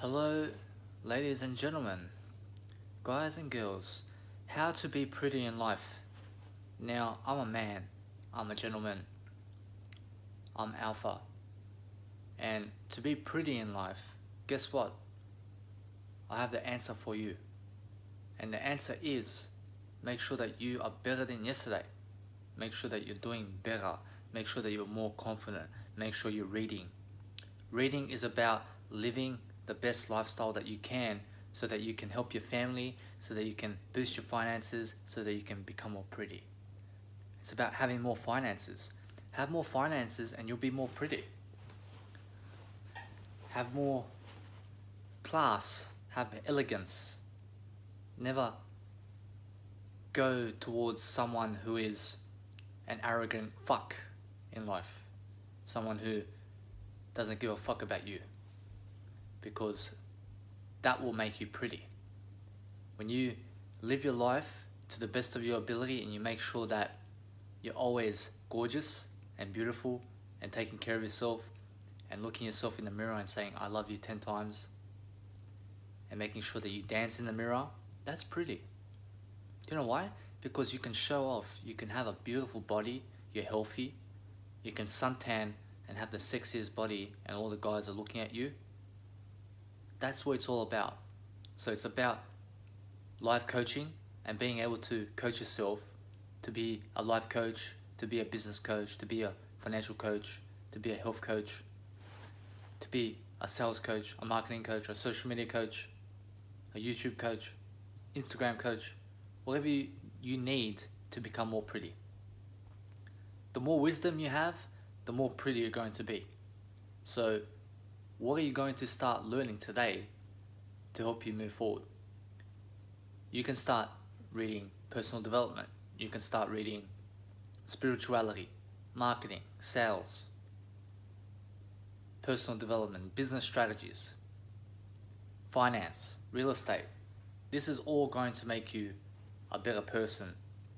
Hello, ladies and gentlemen, guys and girls. How to be pretty in life. Now, I'm a man, I'm a gentleman, I'm alpha. And to be pretty in life, guess what? I have the answer for you. And the answer is make sure that you are better than yesterday. Make sure that you're doing better. Make sure that you're more confident. Make sure you're reading. Reading is about living the best lifestyle that you can so that you can help your family, so that you can boost your finances, so that you can become more pretty. It's about having more finances. Have more finances and you'll be more pretty. Have more class, have elegance. Never go towards someone who is an arrogant fuck in life. Someone who doesn't give a fuck about you, because that will make you pretty. When you live your life to the best of your ability and you make sure that you're always gorgeous and beautiful and taking care of yourself and looking yourself in the mirror and saying I love you 10 times and making sure that you dance in the mirror, that's pretty. Do you know why? Because you can show off, you can have a beautiful body, you're healthy, you can suntan and have the sexiest body and all the guys are looking at you. That's what it's all about. So it's about life coaching and being able to coach yourself to be a life coach, to be a business coach, to be a financial coach, to be a health coach, to be a sales coach, a marketing coach, a social media coach, a YouTube coach, Instagram coach, whatever you need to become more pretty. The more wisdom you have, the more pretty you're going to be. So what are you going to start learning today to help you move forward? You can start reading personal development. You can start reading spirituality, marketing, sales, personal development, business strategies, finance, real estate. This is all going to make you a better person,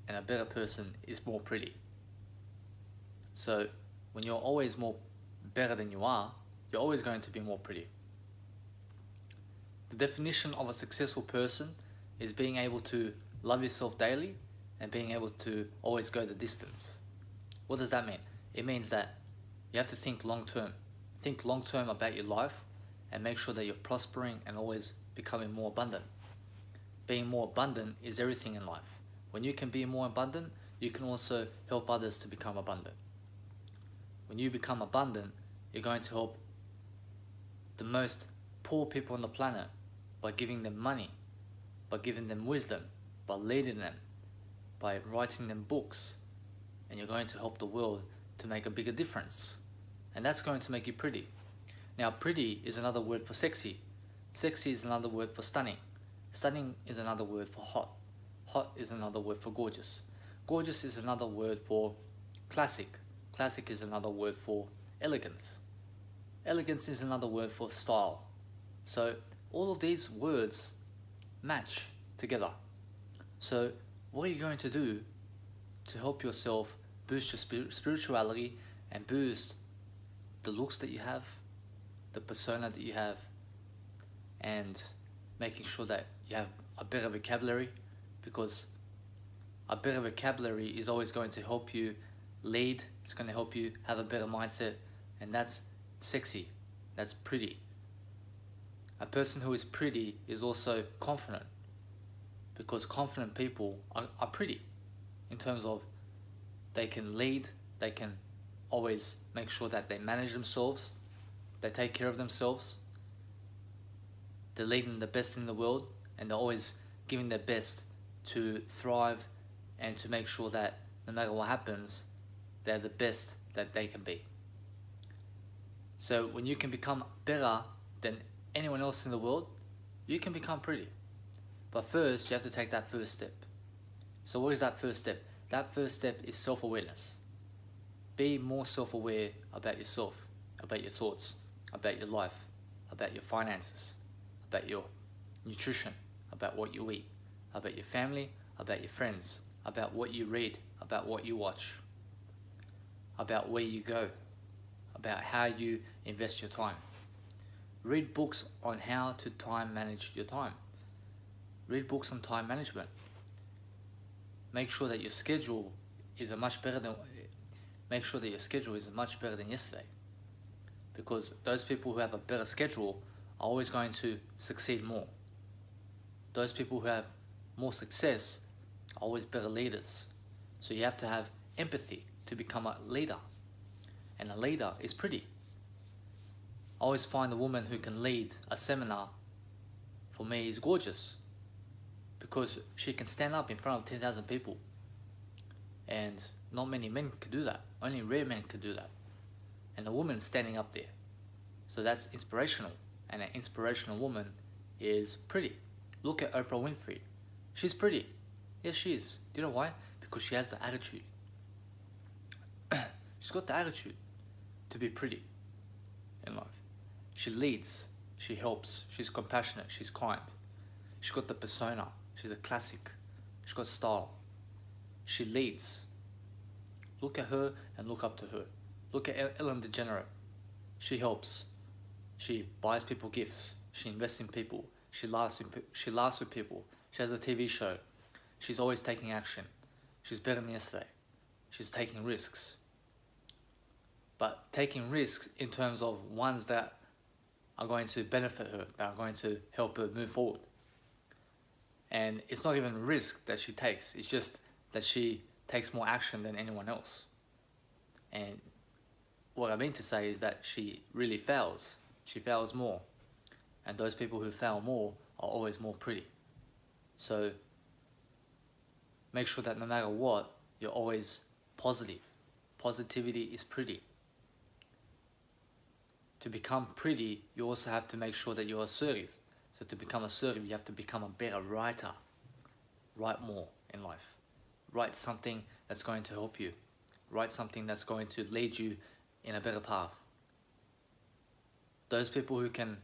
and a better person is more pretty. So when you're always more better than you are, you're always going to be more pretty. The definition of a successful person is being able to love yourself daily and being able to always go the distance. What does that mean? It means that you have to think long term. Think long term about your life and make sure that you're prospering and always becoming more abundant. Being more abundant is everything in life. When you can be more abundant, you can also help others to become abundant. When you become abundant, you're going to help the most poor people on the planet by giving them money, by giving them wisdom, by leading them, by writing them books, and you're going to help the world to make a bigger difference. And that's going to make you pretty. Now, pretty is another word for sexy. Sexy is another word for stunning. Stunning is another word for hot. Hot is another word for gorgeous. Gorgeous is another word for classic. Classic is another word for elegance. Elegance is another word for style. So all of these words match together. So what are you going to do to help yourself boost your spirituality and boost the looks that you have, the persona that you have, and making sure that you have a better vocabulary, because a better vocabulary is always going to help you lead, it's going to help you have a better mindset, and that's sexy, that's pretty. A person who is pretty is also confident, because confident people are pretty in terms of they can lead, they can always make sure that they manage themselves, they take care of themselves, they're leading the best in the world, and they're always giving their best to thrive and to make sure that no matter what happens, they're the best that they can be. So when you can become better than anyone else in the world, you can become pretty. But first, you have to take that first step. So what is that first step? That first step is self-awareness. Be more self-aware about yourself, about your thoughts, about your life, about your finances, about your nutrition, about what you eat, about your family, about your friends, about what you read, about what you watch, about where you go, about how you invest your time. Read books on how to time manage your time. Read books on time management. Make sure that your schedule is much better than yesterday. Because those people who have a better schedule are always going to succeed more. Those people who have more success are always better leaders. So you have to have empathy to become a leader. And a leader is pretty. I always find a woman who can lead a seminar, for me, is gorgeous. Because she can stand up in front of 10,000 people. And not many men can do that. Only rare men can do that. And a woman standing up there. So that's inspirational. And an inspirational woman is pretty. Look at Oprah Winfrey. She's pretty. Yes, she is. Do you know why? Because she has the attitude. She's got the attitude to be pretty in life. She leads. She helps. She's compassionate. She's kind. She's got the persona. She's a classic. She's got style. She leads. Look at her and look up to her. Look at Ellen DeGeneres. She helps. She buys people gifts. She invests in people. She laughs with people. She has a TV show. She's always taking action. She's better than yesterday. She's taking risks. But taking risks in terms of ones that are going to benefit her, that are going to help her move forward. And it's not even a risk that she takes. It's just that she takes more action than anyone else. And what I mean to say is that she really fails. She fails more. And those people who fail more are always more pretty. So make sure that no matter what, you're always positive. Positivity is pretty. To become pretty, you also have to make sure that you're assertive. So to become assertive, you have to become a better writer. Write more in life. Write something that's going to help you. Write something that's going to lead you in a better path. Those people who can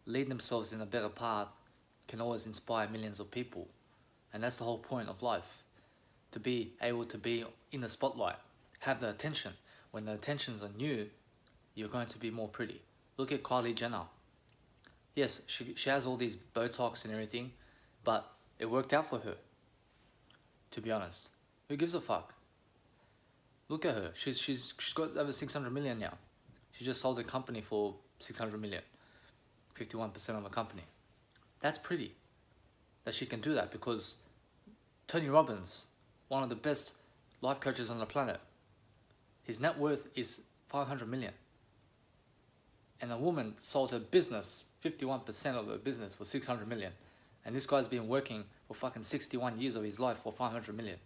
lead themselves in a better path can always inspire millions of people. And that's the whole point of life. To be able to be in the spotlight. Have the attention. When the attention's on you, you're going to be more pretty. Look at Kylie Jenner. Yes, she has all these Botox and everything, but it worked out for her. To be honest. Who gives a fuck? Look at her. She's got over 600 million now. She just sold a company for 600 million. 51% of the company. That's pretty. That she can do that because Tony Robbins, one of the best life coaches on the planet, his net worth is 500 million. And a woman sold her business, 51% of her business, for 600 million. And this guy's been working for fucking 61 years of his life for 500 million.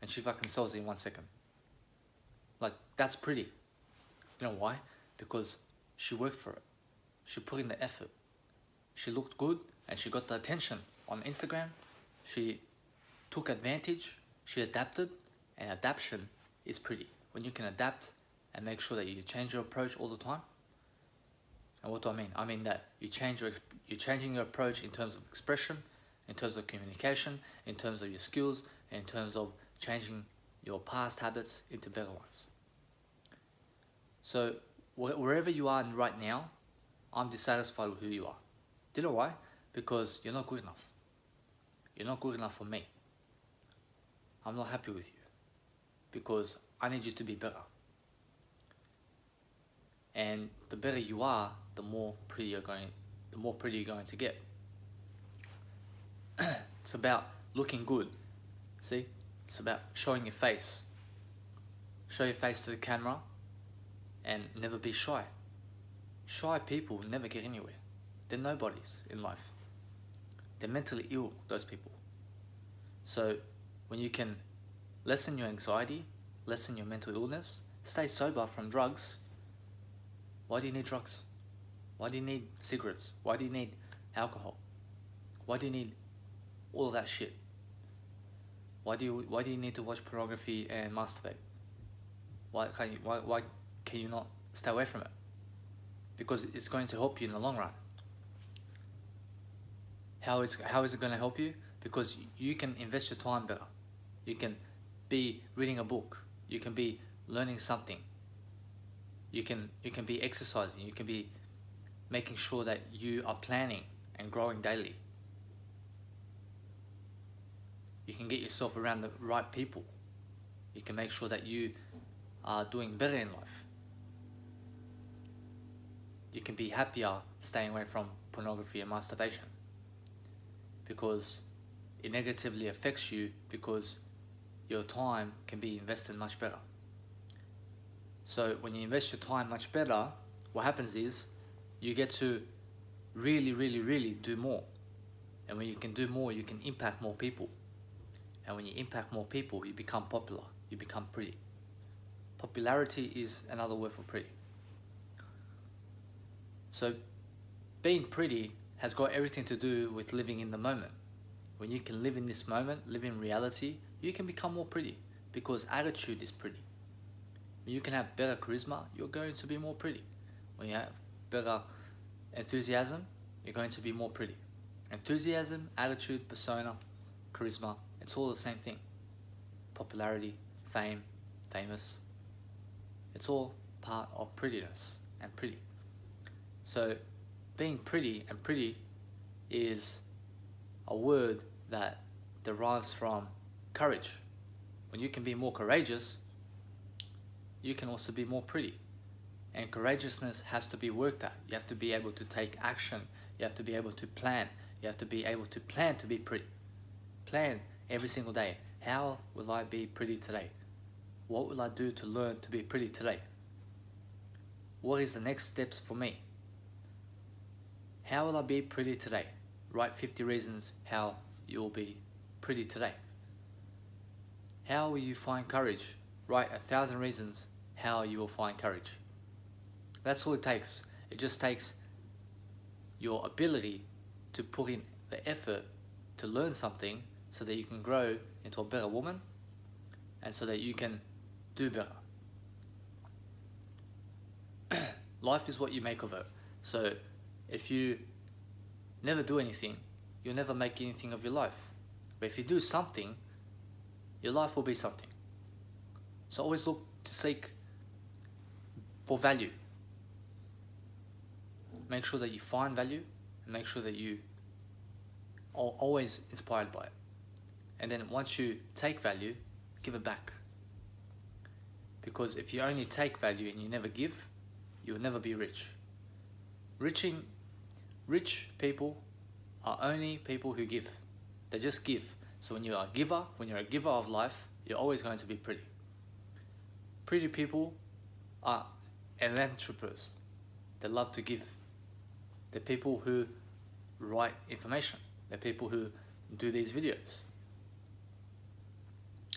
And she fucking sells it in 1 second. Like, that's pretty. You know why? Because she worked for it. She put in the effort. She looked good and she got the attention on Instagram. She took advantage. She adapted. And adaptation is pretty. When you can adapt and make sure that you change your approach all the time. And what do I mean? I mean that you're changing your approach in terms of expression, in terms of communication, in terms of your skills, in terms of changing your past habits into better ones. So wherever you are right now, I'm dissatisfied with who you are. Do you know why? Because you're not good enough. You're not good enough for me. I'm not happy with you. Because I need you to be better. And the better you are, the more pretty you're going to get. It's about looking good. See? It's about showing your face. Show your face to the camera and never be shy. Shy people never get anywhere. They're nobodies in life. They're mentally ill, those people. So when you can lessen your anxiety, lessen your mental illness, stay sober from drugs. Why do you need drugs? Why do you need cigarettes? Why do you need alcohol? Why do you need all of that shit? Why do you need to watch pornography and masturbate? Why can you not stay away from it? Because it's going to help you in the long run. How is it going to help you? Because you can invest your time better. You can be reading a book. You can be learning something. You can be exercising. You can be making sure that you are planning and growing daily. You can get yourself around the right people. You can make sure that you are doing better in life. You can be happier staying away from pornography and masturbation, because it negatively affects you, because your time can be invested much better. So when you invest your time much better, what happens is you get to really do more. And when you can do more, you can impact more people. And when you impact more people, you become popular, you become pretty. Popularity is another word for pretty. So being pretty has got everything to do with living in the moment. When you can live in this moment, live in reality, you can become more pretty, because attitude is pretty. When you can have better charisma, you're going to be more pretty. When you have better enthusiasm, you're going to be more pretty. Enthusiasm, attitude, persona, charisma, it's all the same thing. Popularity, fame, famous, it's all part of prettiness and pretty. So being pretty and pretty is a word that derives from courage. When you can be more courageous, you can also be more pretty. And courageousness has to be worked at. You have to be able to take action. You have to be able to plan. You have to be able to plan to be pretty. Plan every single day. How will I be pretty today? What will I do to learn to be pretty today? What is the next steps for me? How will I be pretty today? Write 50 reasons how you will be pretty today. How will you find courage? Write 1,000 reasons how you will find courage. That's all it takes. It just takes your ability to put in the effort to learn something so that you can grow into a better woman and so that you can do better. Life is what you make of it. So if you never do anything, you'll never make anything of your life. But if you do something, your life will be something. So always look to seek for value. Make sure that you find value, and make sure that you are always inspired by it. And then once you take value, give it back. Because if you only take value and you never give, you will never be rich. Rich people are only people who give. They just give. So when you're a giver of life, you're always going to be pretty. Pretty people are philanthropists. They love to give. They're people who write information. They're people who do these videos.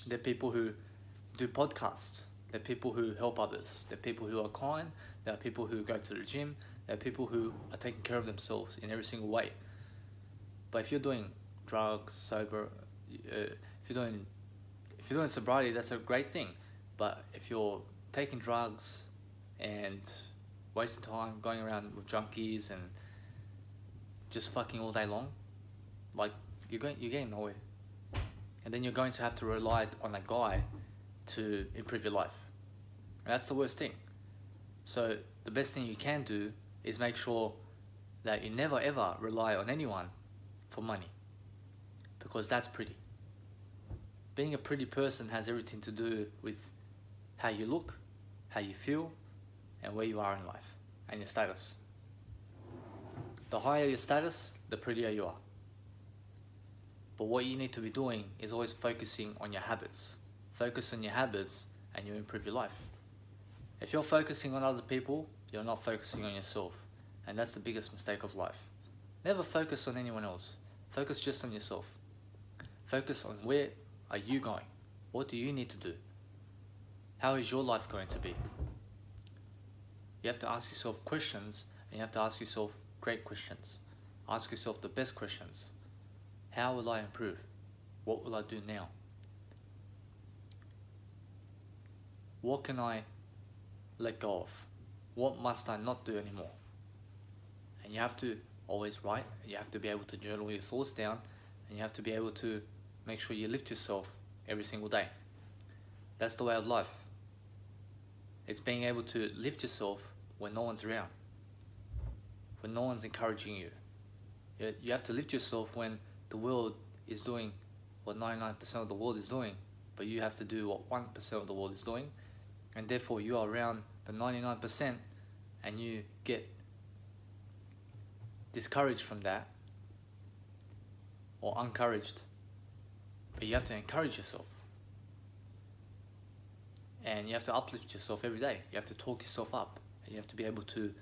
They're people who do podcasts. They're people who help others. They're people who are kind. There are people who go to the gym. There are people who are taking care of themselves in every single way. But if you're doing drugs, sober, if you're doing sobriety, that's a great thing. But if you're taking drugs and wasting time going around with junkies and just fucking all day long, like you're getting nowhere. And then you're going to have to rely on a guy to improve your life. And that's the worst thing. So the best thing you can do is make sure that you never ever rely on anyone for money, because that's pretty. Being a pretty person has everything to do with how you look, how you feel, and where you are in life, and your status. The higher your status, the prettier you are. But what you need to be doing is always focusing on your habits. Focus on your habits and you improve your life. If you're focusing on other people, you're not focusing on yourself. And that's the biggest mistake of life. Never focus on anyone else. Focus just on yourself. Focus on where are you going? What do you need to do? How is your life going to be? You have to ask yourself questions, and you have to ask yourself great questions. Ask yourself the best questions. How will I improve? What will I do now? What can I let go of? What must I not do anymore? And you have to always write, you have to be able to journal your thoughts down, and you have to be able to make sure you lift yourself every single day. That's the way of life. It's being able to lift yourself when no one's around. when no one's encouraging you. You have to lift yourself when the world is doing what 99% of the world is doing, but you have to do what 1% of the world is doing, and therefore you are around the 99% and you get discouraged from that or encouraged. But you have to encourage yourself, and you have to uplift yourself every day. You have to talk yourself up, and you have to be able to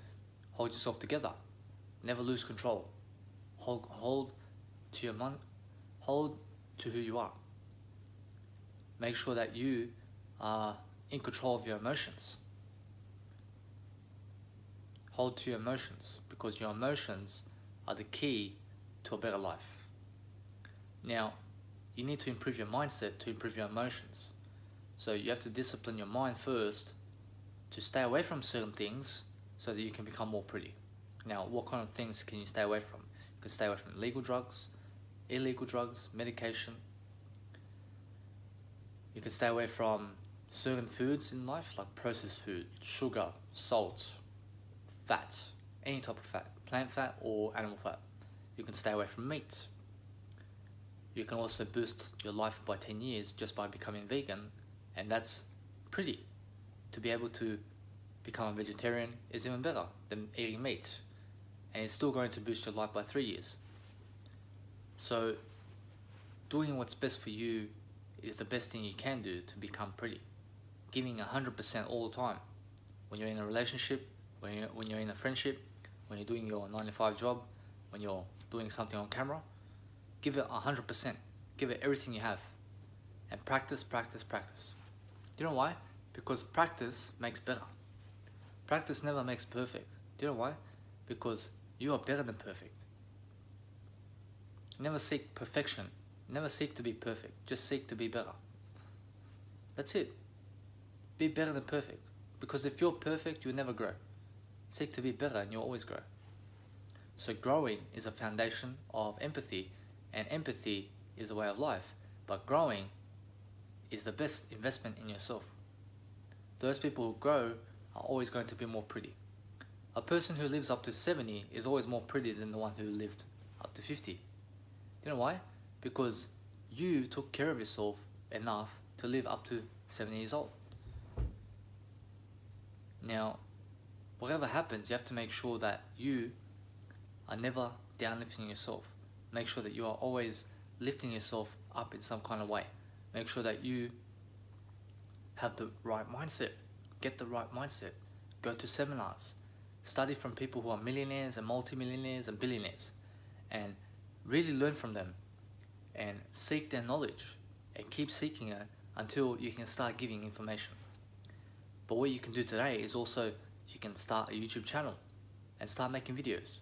hold yourself together. Never lose control. Hold to your hold to who you are. Make sure that you are in control of your emotions. Hold to your emotions, because your emotions are the key to a better life. Now, you need to improve your mindset to improve your emotions. So you have to discipline your mind first to stay away from certain things so that you can become more pretty. Now, what kind of things can you stay away from? You can stay away from legal drugs, illegal drugs, medication. You can stay away from certain foods in life, like processed food, sugar, salt, fat, any type of fat, plant fat or animal fat. You can stay away from meat. You can also boost your life by 10 years just by becoming vegan, and that's pretty. To be able to become a vegetarian is even better than eating meat, and it's still going to boost your life by 3 years. So doing what's best for you is the best thing you can do to become pretty. Giving 100% all the time. When you're in a relationship, when you're in a friendship, when you're doing your 9-to-5 job, when you're doing something on camera, give it 100%. Give it everything you have. And practice, practice, practice. Do you know why? Because practice makes better. Practice never makes perfect. Do you know why? Because you are better than perfect. Never seek perfection. Never seek to be perfect. Just seek to be better. That's it. Be better than perfect. Because if you're perfect, you'll never grow. Seek to be better and you'll always grow. So growing is a foundation of empathy, and empathy is a way of life. But growing is the best investment in yourself. Those people who grow are always going to be more pretty. A person who lives up to 70 is always more pretty than the one who lived up to 50. You know why? Because you took care of yourself enough to live up to 70 years old. Now, whatever happens, you have to make sure that you are never downlifting yourself. Make sure that you are always lifting yourself up in some kind of way. Make sure that you have the right mindset. Get the right mindset. Go to seminars. Study from people who are millionaires and multimillionaires and billionaires. And really learn from them. And seek their knowledge. And keep seeking it until you can start giving information. But what you can do today is also, you can start a YouTube channel and start making videos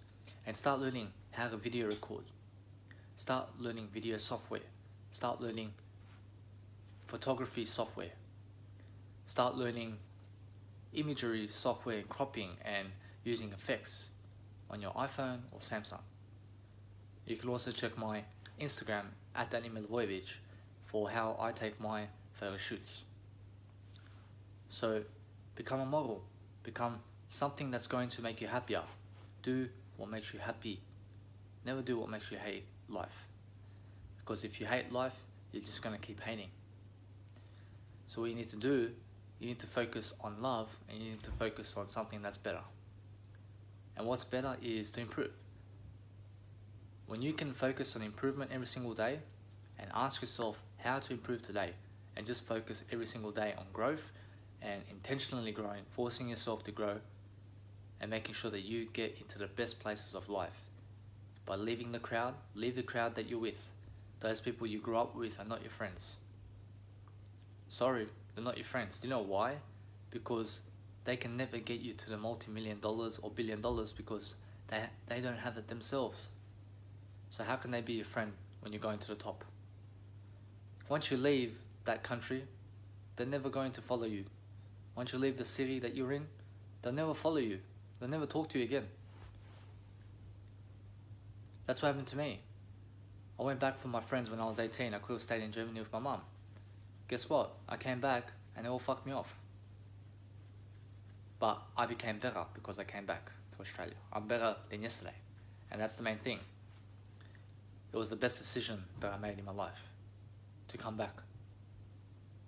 and start learning how to video record. Start learning video software. Start learning photography software. Start learning imagery software and cropping and using effects on your iPhone or Samsung. You can also check my Instagram at Danny Milivojevic for how I take my photo shoots. So become a model. Become something that's going to make you happier. Do what makes you happy. Never do what makes you hate life. Because if you hate life, you're just going to keep hating. So what you need to do, you need to focus on love, and you need to focus on something that's better. And what's better is to improve. When you can focus on improvement every single day and ask yourself how to improve today, and just focus every single day on growth and intentionally growing, forcing yourself to grow and making sure that you get into the best places of life. By leaving the crowd, leave the crowd that you're with. Those people you grew up with are not your friends. Sorry, they're not your friends. Do you know why? Because they can never get you to the multi-million dollars or $1 billion because they don't have it themselves. So how can they be your friend when you're going to the top? Once you leave that country, they're never going to follow you. Once you leave the city that you're in, they'll never follow you. They'll never talk to you again. That's what happened to me. I went back for my friends when I was 18. I could have stayed in Germany with my mum. Guess what? I came back and they all fucked me off. But I became better because I came back to to Australia. I'm better than yesterday. And that's the main thing. It was the best decision that I made in my life to come back.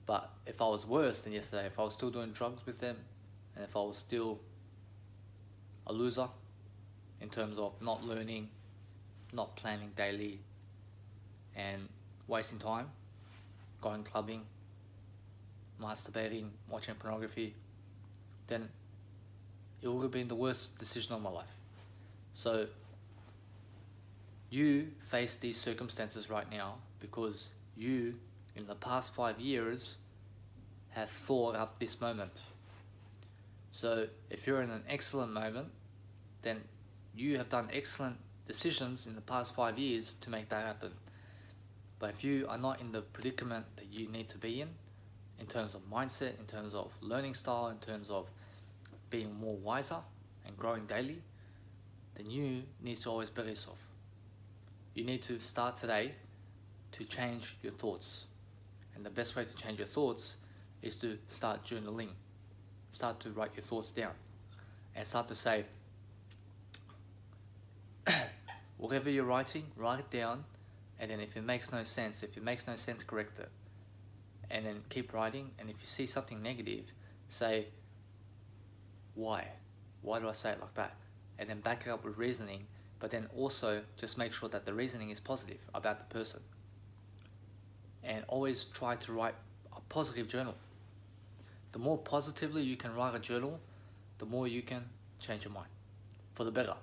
But if I was worse than yesterday, if I was still doing drugs with them, and if I was still a loser in terms of not learning, not planning daily, and wasting time, going clubbing, masturbating, watching pornography, then it would have been the worst decision of my life. So you face these circumstances right now because you, in the past 5 years, have thought up this moment. So if you're in an excellent moment, then you have done excellent decisions in the past 5 years to make that happen. But if you are not in the predicament that you need to be in terms of mindset, in terms of learning style, in terms of being more wiser and growing daily, then you need to always better yourself. You need to start today to change your thoughts. And the best way to change your thoughts is to start journaling. Start to write your thoughts down. And start to say, whatever you're writing, write it down. And then if it makes no sense, correct it. And then keep writing. And if you see something negative, say, why? Why do I say it like that? And then back it up with reasoning. But then also just make sure that the reasoning is positive about the person. And always try to write a positive journal. The more positively you can write a journal, the more you can change your mind for the better.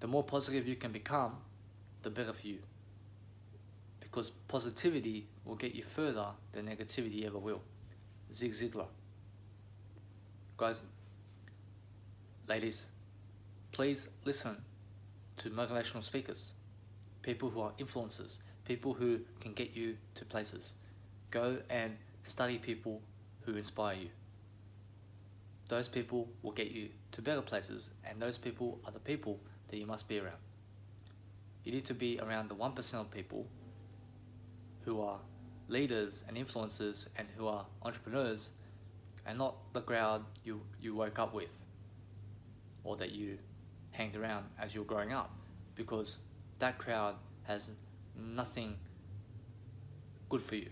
The more positive you can become, the better for you. Because positivity will get you further than negativity ever will. Zig Ziglar. Guys, ladies, please listen to motivational speakers, people who are influencers, people who can get you to places. Go and study people who inspire you. Those people will get you to better places, and those people are the people that you must be around. You need to be around the 1% of people who are leaders and influencers and who are entrepreneurs, and not the crowd you woke up with or that you hanged around as you were growing up, because that crowd has nothing good for you.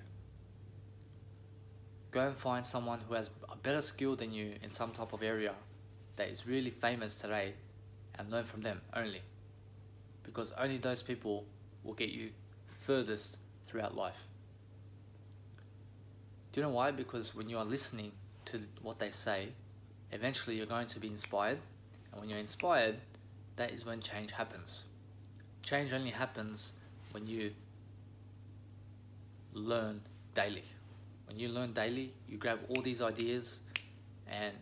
Go and find someone who has a better skill than you in some type of area that is really famous today, and learn from them only, because only those people will get you furthest throughout life. Do you know why? Because when you are listening to what they say, eventually you're going to be inspired, and when you're inspired, that is when change happens. Change only happens when you learn daily. When you learn daily, you grab all these ideas and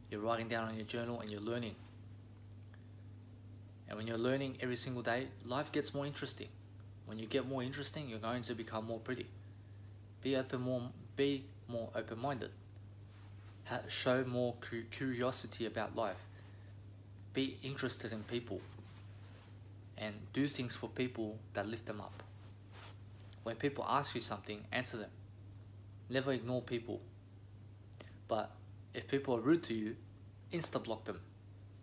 you're writing down on your journal and you're learning. And when you're learning every single day, life gets more interesting. When you get more interesting, you're going to become more pretty. Be more open-minded. Show more curiosity about life. Be interested in people. And do things for people that lift them up. When people ask you something, answer them. Never ignore people. But if people are rude to you, insta-block them.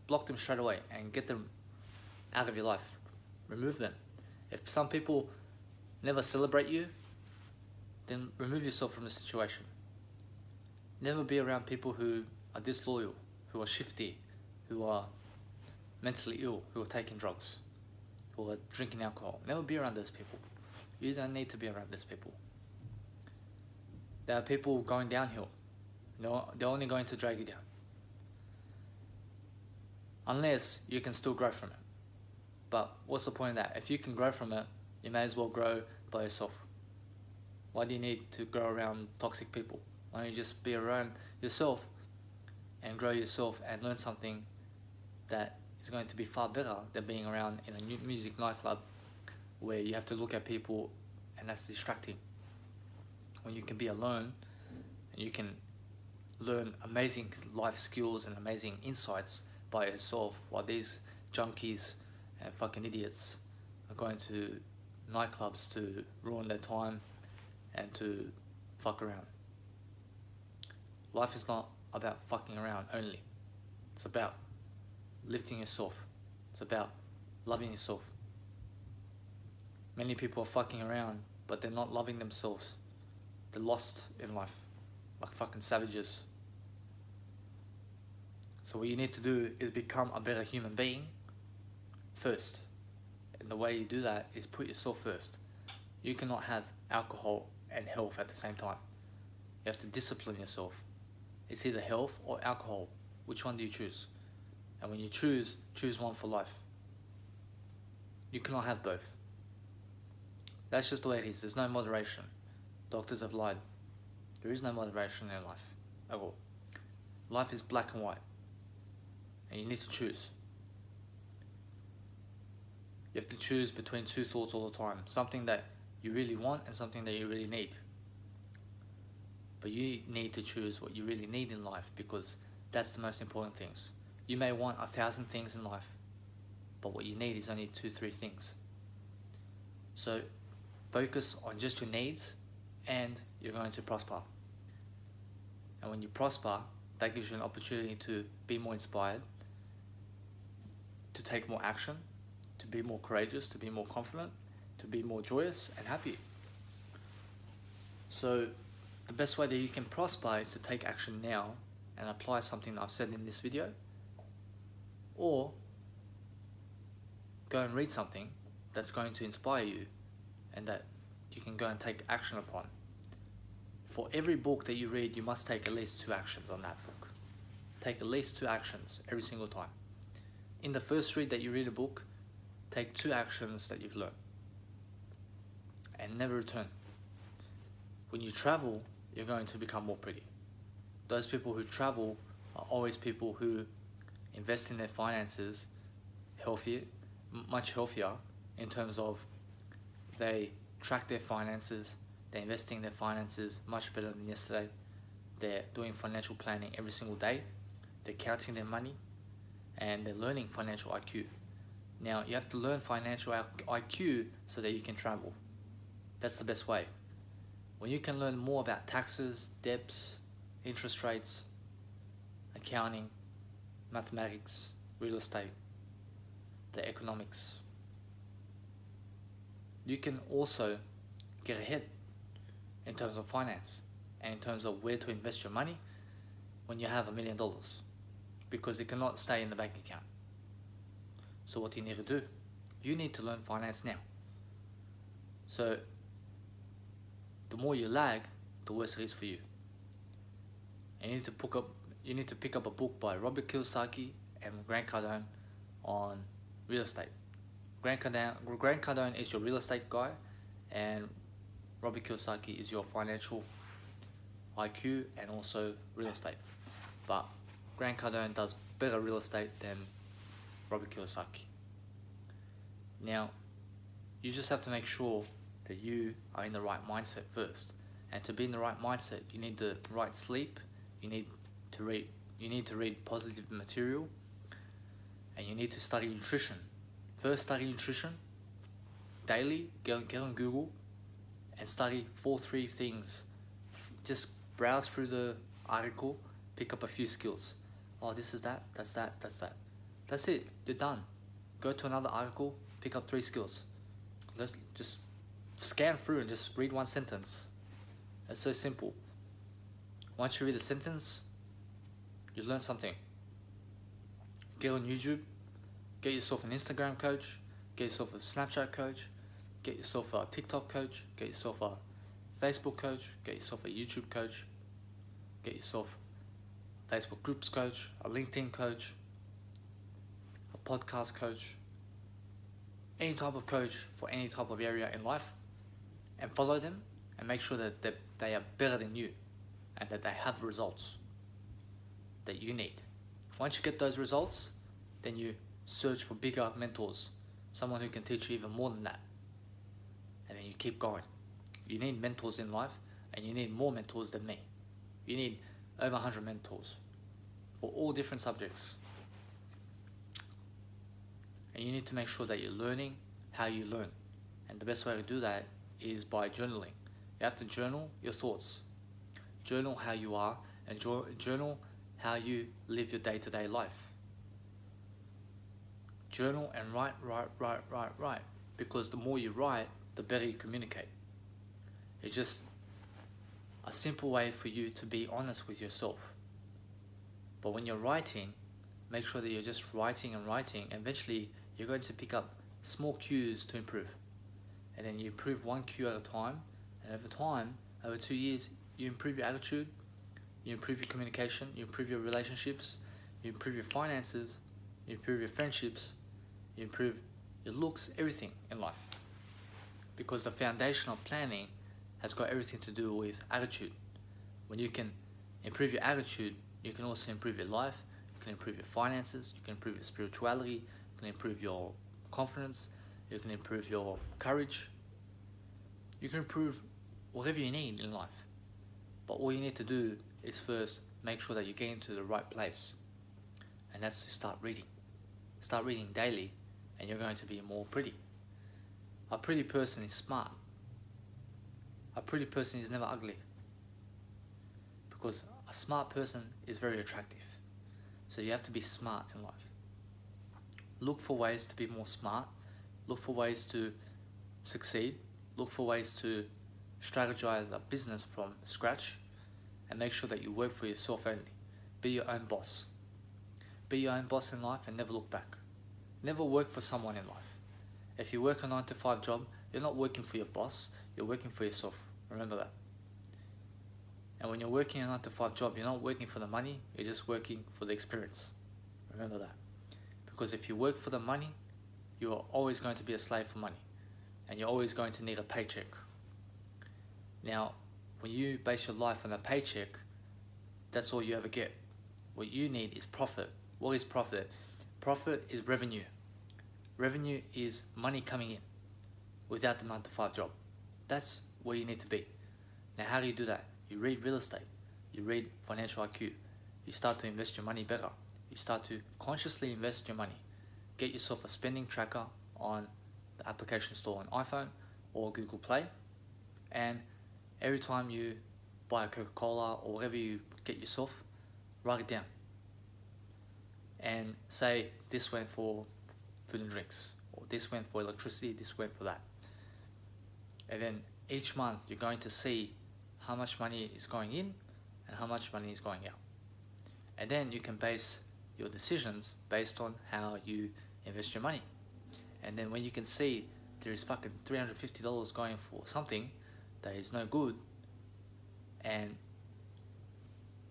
Block them straight away and get them out of your life. Remove them. If some people never celebrate you, then remove yourself from the situation. Never be around people who are disloyal, who are shifty, who are mentally ill, who are taking drugs, who are drinking alcohol. Never be around those people. You don't need to be around those people. There are people going downhill. No, they're only going to drag you down. Unless you can still grow from it. But what's the point of that? If you can grow from it, you may as well grow by yourself. Why do you need to grow around toxic people? Why don't you just be around yourself and grow yourself and learn something that is going to be far better than being around in a new music nightclub where you have to look at people and that's distracting. When you can be alone and you can learn amazing life skills and amazing insights by yourself, while these junkies and fucking idiots are going to nightclubs to ruin their time and to fuck around. Life is not about fucking around only. It's about lifting yourself. It's about loving yourself. Many people are fucking around, but they're not loving themselves. They're lost in life, like fucking savages. So what you need to do is become a better human being first. And the way you do that is put yourself first. You cannot have alcohol and health at the same time. You have to discipline yourself. It's either health or alcohol. Which one do you choose? And when you choose one for life. You cannot have both. That's just the way it is. There's no moderation. Doctors have lied. There is no moderation in life at all. Life is black and white. And you need to choose. You have to choose between two thoughts all the time. Something that you really want and something that you really need. But you need to choose what you really need in life, because that's the most important things. You may want 1,000 things in life, but what you need is only 2-3 things. So focus on just your needs and you're going to prosper. And when you prosper, that gives you an opportunity to be more inspired, to take more action, to be more courageous, to be more confident, to be more joyous and happy. So the best way that you can prosper is to take action now and apply something that I've said in this video, or go and read something that's going to inspire you and that you can go and take action upon. For every book that you read, you must take at least 2 actions on that book. Take at least 2 actions every single time. In the first read that you read a book, take 2 actions that you've learned and never return. When you travel, you're going to become more pretty. Those people who travel are always people who invest in their finances much healthier, in terms of they track their finances, they're investing their finances much better than yesterday, they're doing financial planning every single day, they're counting their money, and they're learning financial IQ. Now, you have to learn financial IQ so that you can travel. That's the best way. When you can learn more about taxes, debts, interest rates, accounting, mathematics, real estate, the economics, you can also get ahead in terms of finance and in terms of where to invest your money when you have $1 million, because it cannot stay in the bank account. So what do you need to do? You need to learn finance now. So the more you lag, the worse it is for you. And you need to pick up a book by Robert Kiyosaki and Grant Cardone on real estate. Grant Cardone is your real estate guy, and Robert Kiyosaki is your financial IQ and also real estate. But Grant Cardone does better real estate than Robert Kiyosaki. Now, you just have to make sure that you are in the right mindset first. And to be in the right mindset, you need the right sleep, you need to read positive material, and you need to study nutrition. First, study nutrition daily. Get on Google and study 4-3 things. Just browse through the article, pick up a few skills. Oh, this is that, that's that, that's that. That's it, you're done. Go to another article, pick up 3 skills. Let's just scan through and just read 1 sentence. It's so simple. Once you read a sentence, you learn something. Get on YouTube, get yourself an Instagram coach, get yourself a Snapchat coach, get yourself a TikTok coach, get yourself a Facebook coach, get yourself a YouTube coach, get yourself a Facebook groups coach, a LinkedIn coach, a podcast coach, any type of coach for any type of area in life, and follow them and make sure that they are better than you and that they have results that you need. Once you get those results, then you search for bigger mentors, someone who can teach you even more than that, and then you keep going. You need mentors in life, and you need more mentors than me. You need over 100 mentors for all different subjects. And you need to make sure that you're learning how you learn. And the best way to do that is by journaling. You have to journal your thoughts. Journal how you are, and journal how you live your day-to-day life. Journal and write. Because the more you write, the better you communicate. It's just a simple way for you to be honest with yourself. But when you're writing, make sure that you're just writing and writing. Eventually, you're going to pick up small cues to improve. And then you improve one cue at a time. And over time, over 2 years, you improve your attitude, you improve your communication, you improve your relationships, you improve your finances, you improve your friendships, you improve your looks, everything in life. Because the foundation of planning has got everything to do with attitude. When you can improve your attitude, you can also improve your life, you can improve your finances, you can improve your spirituality, you can improve your confidence, you can improve your courage, you can improve whatever you need in life. But all you need to do is first make sure that you get into the right place. And that's to start reading. Start reading daily and you're going to be more pretty. A pretty person is smart. A pretty person is never ugly. Because a smart person is very attractive. So you have to be smart in life. Look for ways to be more smart. Look for ways to succeed. Look for ways to strategize a business from scratch and make sure that you work for yourself only. Be your own boss. Be your own boss in life and never look back. Never work for someone in life. If you work a 9-to-5 job, you're not working for your boss, you're working for yourself. Remember that. And when you're working a 9-to-5 job, you're not working for the money, you're just working for the experience. Remember that. Because if you work for the money, you're always going to be a slave for money. And you're always going to need a paycheck. Now, when you base your life on a paycheck, that's all you ever get. What you need is profit. What is profit? Profit is revenue. Revenue is money coming in without the 9-to-5 job. That's where you need to be. Now, how do you do that? You read real estate. You read financial IQ. You start to invest your money better. You start to consciously invest your money. Get yourself a spending tracker on the application store on iPhone or Google Play. And every time you buy a Coca-Cola or whatever you get yourself, write it down. And say, this went for food and drinks, or this went for electricity, this went for that. And then each month you're going to see how much money is going in and how much money is going out. And then you can base your decisions based on how you invest your money. And then when you can see there is fucking $350 going for something that is no good, and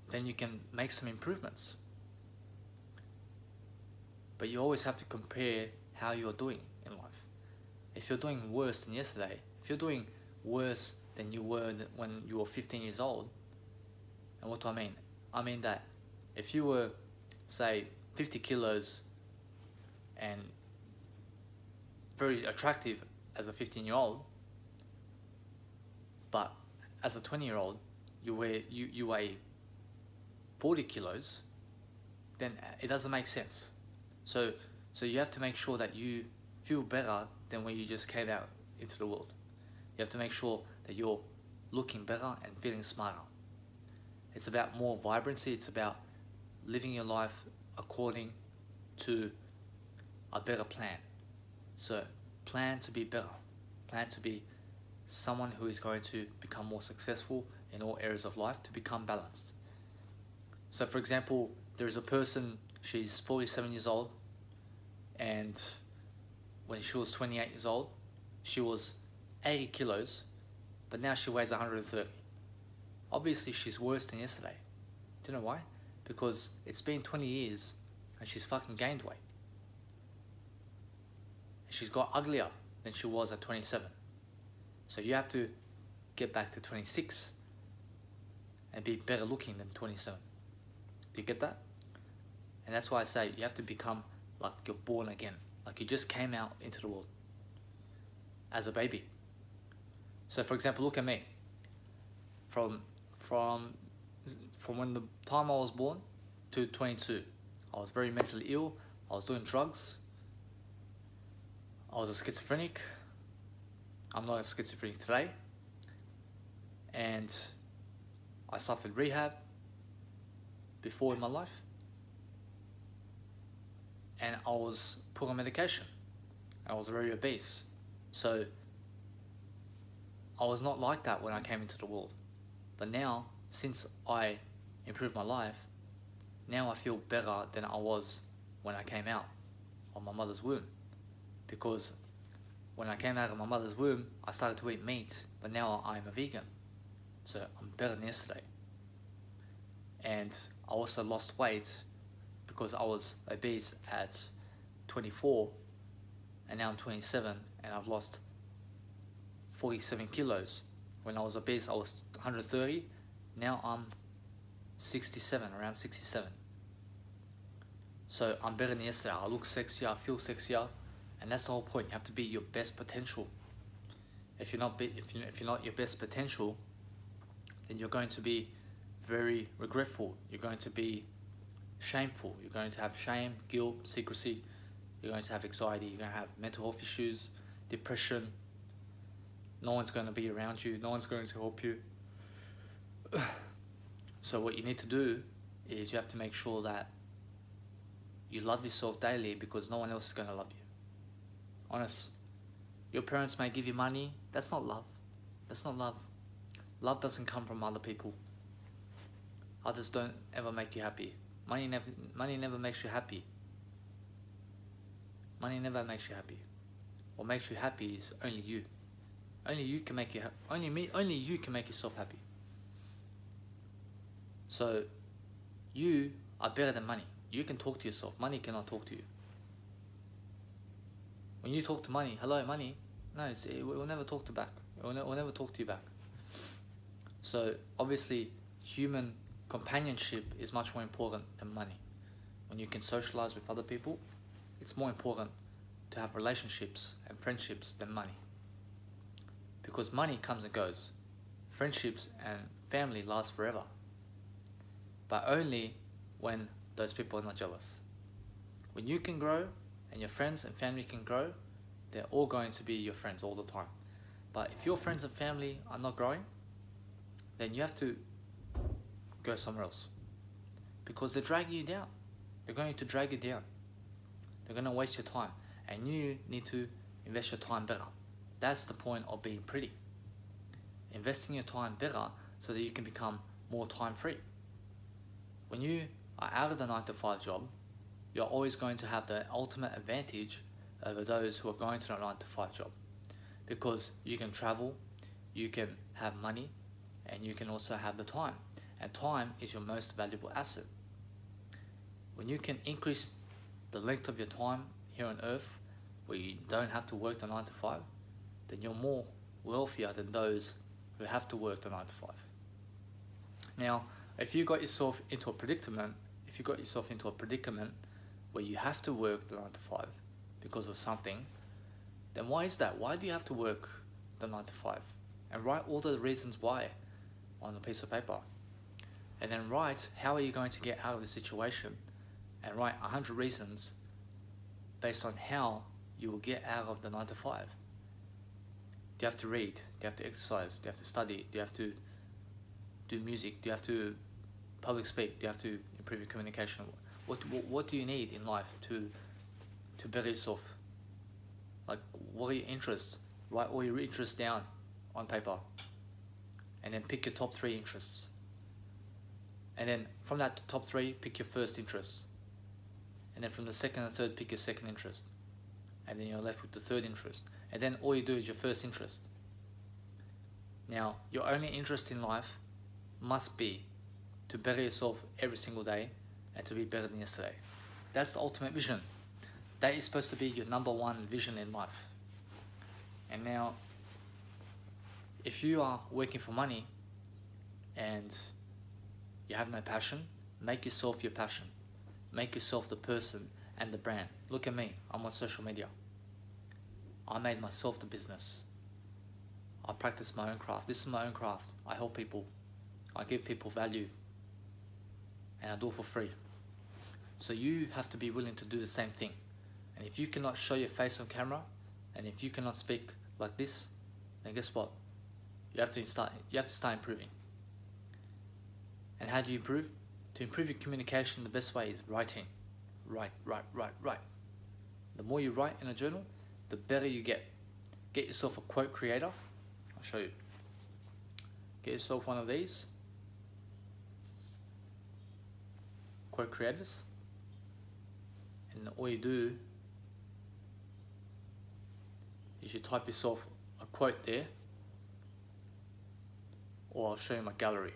then you can make some improvements. But you always have to compare how you're doing in life. If you're doing worse than yesterday, if you're doing worse than you were when you were 15 years old, and what do I mean? I mean that if you were, say, 50 kilos and very attractive as a 15-year-old, but as a 20-year-old, you weigh 40 kilos, then it doesn't make sense. So you have to make sure that you feel better than when you just came out into the world. You have to make sure that you're looking better and feeling smarter. It's about more vibrancy. It's about living your life according to a better plan. So plan to be better. Plan to be someone who is going to become more successful in all areas of life, to become balanced. So for example, there is a person, she's 47 years old, and when she was 28 years old, she was 80 kilos, but now she weighs 130. Obviously, she's worse than yesterday. Do you know why? Because it's been 20 years and she's fucking gained weight. She's got uglier than she was at 27. So you have to get back to 26 and be better looking than 27. Do you get that? And that's why I say you have to become like you're born again, like you just came out into the world as a baby. So for example, look at me. From when the time I was born to 22, I was very mentally ill. I was doing drugs. I was a schizophrenic. I'm not a schizophrenic today. And I suffered rehab before in my life. And I was put on medication. I was very obese. So I was not like that when I came into the world. But now, since I improved my life, now I feel better than I was when I came out of my mother's womb. Because when I came out of my mother's womb, I started to eat meat, but now I'm a vegan. So I'm better than yesterday. And I also lost weight because I was obese at 24 and now I'm 27 and I've lost 47 kilos. When I was obese, I was 130. Now I'm 67, around 67. So I'm better than yesterday. I look sexier, I feel sexier, and that's the whole point. You have to be your best potential. If you're not your best potential, then you're going to be very regretful. You're going to be shameful. You're going to have shame, guilt, secrecy. You're going to have anxiety. You're going to have mental health issues, depression. No one's going to be around you. No one's going to help you. So what you need to do is you have to make sure that you love yourself daily, because no one else is going to love you. Honest. Your parents may give you money. That's not love. That's not love. Love doesn't come from other people. Others don't ever make you happy. Money never makes you happy. Money never makes you happy. What makes you happy is only you. Only you can make you only you can make yourself happy. So you are better than money. You can talk to yourself. Money cannot talk to you. When you talk to money, hello money, no, it will never talk to back. It will never talk to you back. So obviously, human companionship is much more important than money. When you can socialize with other people, it's more important to have relationships and friendships than money. Because money comes and goes. Friendships and family last forever. But only when those people are not jealous. When you can grow and your friends and family can grow, they're all going to be your friends all the time. But if your friends and family are not growing, then you have to go somewhere else. Because they're dragging you down. They're going to drag you down. They're going to waste your time. And you need to invest your time better. That's the point of being pretty. Investing your time better so that you can become more time free. When you are out of the 9-to-5 job, you're always going to have the ultimate advantage over those who are going to the 9-to-5 job. Because you can travel, you can have money, and you can also have the time. And time is your most valuable asset. When you can increase the length of your time here on earth, where you don't have to work the 9-to-5, then you're more wealthier than those who have to work the 9-to-5. Now, if you got yourself into a predicament, where you have to work the 9-to-5 because of something, then why is that? Why do you have to work the 9-to-5? And write all the reasons why on a piece of paper. And then write how are you going to get out of the situation, and write 100 reasons based on how you will get out of the 9-to-5. Do you have to read? Do you have to exercise? Do you have to study? Do you have to do music? Do you have to public speak? Do you have to improve your communication? What do you need in life to better yourself? Like, what are your interests? Write all your interests down on paper. And then pick your top 3 interests. And then from that top 3, pick your first interest. And then from the second and third, pick your second interest. And then you're left with the third interest. And then all you do is your first interest. Now, your only interest in life must be to better yourself every single day and to be better than yesterday. That's the ultimate vision. That is supposed to be your number one vision in life. And now, if you are working for money and you have no passion, make yourself your passion. Make yourself the person and the brand. Look at me, I'm on social media. I made myself the business. I practice my own craft. This is my own craft. I help people. I give people value. And I do it for free. So you have to be willing to do the same thing. And if you cannot show your face on camera, and if you cannot speak like this, then guess what? You have to start improving. And how do you improve? To improve your communication, the best way is writing. Write. The more you write in a journal, the better you get. Get yourself a quote creator. I'll show you. Get yourself one of these quote creators, and all you do is you type yourself a quote there, or I'll show you my gallery.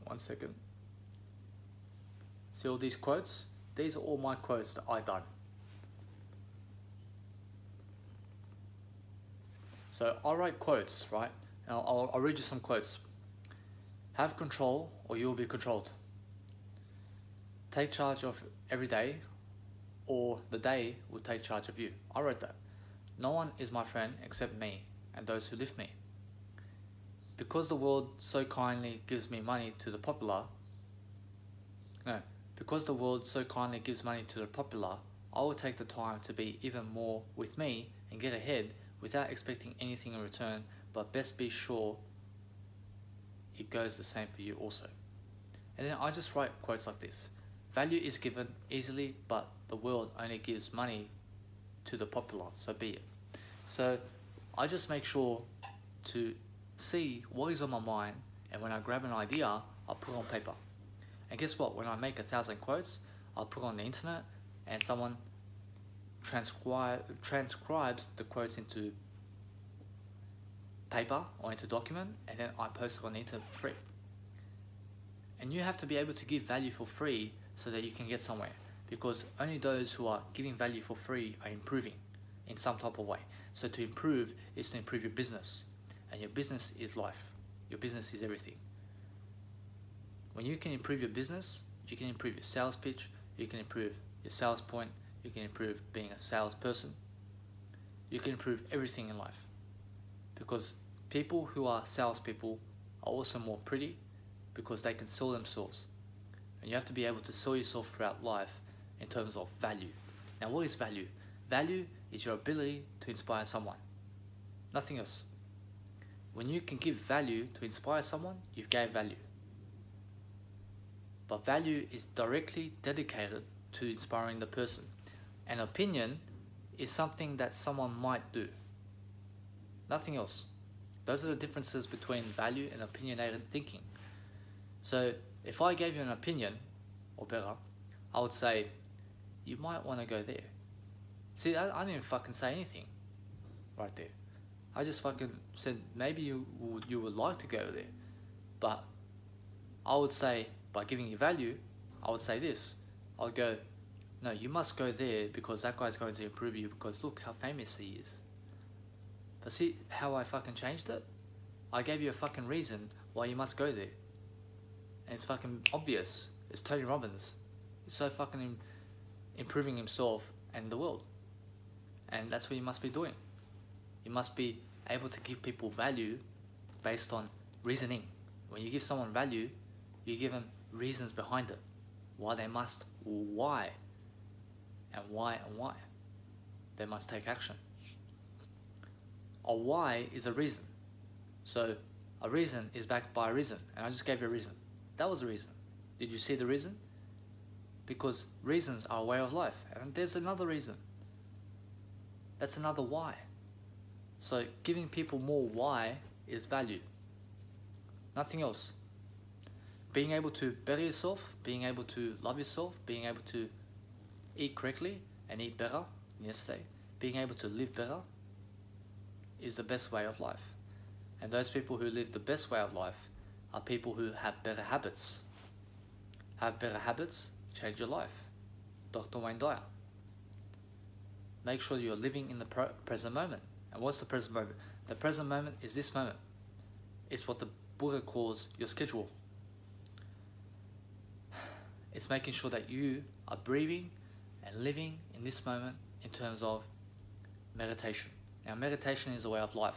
One second. See all these quotes? These are all my quotes that I done. So I write quotes, right? And I'll read you some quotes. Have control or you'll be controlled. Take charge of every day or the day will take charge of you. I wrote that. No one is my friend except me and those who lift me. Because the world so kindly gives me money to the popular, because the world so kindly gives money to the popular, I will take the time to be even more with me and get ahead without expecting anything in return, but best be sure it goes the same for you also. And then I just write quotes like this. Value is given easily, but the world only gives money to the popular, so be it. So I just make sure to see what is on my mind, and when I grab an idea, I'll put it on paper. And guess what? When I make 1,000 quotes, I'll put it on the internet, and someone transcribes the quotes into paper or into document, and then I post it on the internet for free. And you have to be able to give value for free so that you can get somewhere, because only those who are giving value for free are improving in some type of way. So to improve is to improve your business, and your business is life. Your business is everything. When you can improve your business, you can improve your sales pitch, you can improve your sales point, you can improve being a salesperson, you can improve everything in life. Because people who are salespeople are also more pretty because they can sell themselves. And you have to be able to sell yourself throughout life in terms of value. Now, what is value? Value is your ability to inspire someone. Nothing else. When you can give value to inspire someone, you've gave value. But value is directly dedicated to inspiring the person. An opinion is something that someone might do. Nothing else. Those are the differences between value and opinionated thinking. So if I gave you an opinion, or better, I would say, you might want to go there. See, I didn't even fucking say anything right there. I just fucking said, maybe you would like to go there. But I would say, by giving you value, I would say this. I would go, no, you must go there because that guy's going to improve you because look how famous he is. But see how I fucking changed it? I gave you a fucking reason why you must go there. And it's fucking obvious. It's Tony Robbins. He's so fucking improving himself and the world. And that's what you must be doing. You must be able to give people value based on reasoning. When you give someone value, you give them reasons behind it. Why they must, why. And why and why. They must take action. A why is a reason. So a reason is backed by a reason. And I just gave you a reason. That was a reason. Did you see the reason? Because reasons are a way of life. And there's another reason. That's another why. So giving people more why is value. Nothing else. Being able to better yourself, being able to love yourself, being able to eat correctly and eat better than yesterday, being able to live better is the best way of life. And those people who live the best way of life are people who have better habits. Have better habits, change your life. Dr. Wayne Dyer. Make sure you're living in the present moment. And what's the present moment? The present moment is this moment. It's what the Buddha calls your schedule. It's making sure that you are breathing and living in this moment in terms of meditation. Now, meditation is a way of life.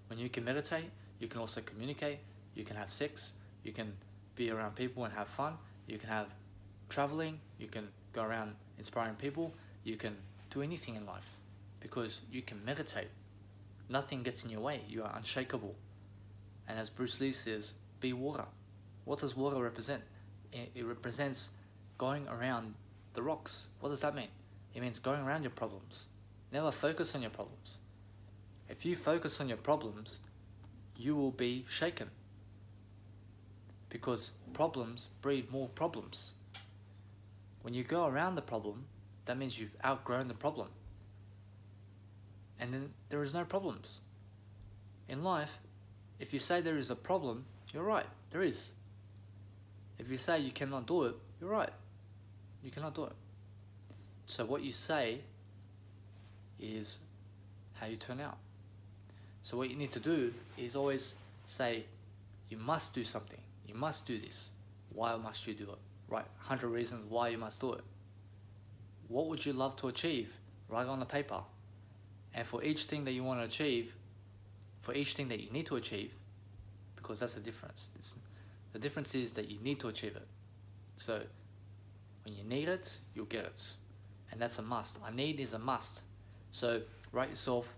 When you can meditate, you can also communicate, you can have sex, you can be around people and have fun, you can have traveling, you can go around inspiring people, you can do anything in life because you can meditate. Nothing gets in your way, you are unshakable. And as Bruce Lee says, be water. What does water represent? It represents going around the rocks. What does that mean? It means going around your problems. Never focus on your problems. If you focus on your problems, you will be shaken. Because problems breed more problems. When you go around the problem, that means you've outgrown the problem. And then there is no problems. In life, if you say there is a problem, you're right, there is. If you say you cannot do it, you're right, you cannot do it. So what you say is how you turn out. So what you need to do is always say, you must do something, you must do this. Why must you do it? Right, 100 reasons why you must do it. What would you love to achieve? Write it on the paper. And for each thing that you want to achieve, for each thing that you need to achieve, because that's the difference. The difference is that you need to achieve it. So when you need it, you'll get it. And that's a must. A need is a must. So write yourself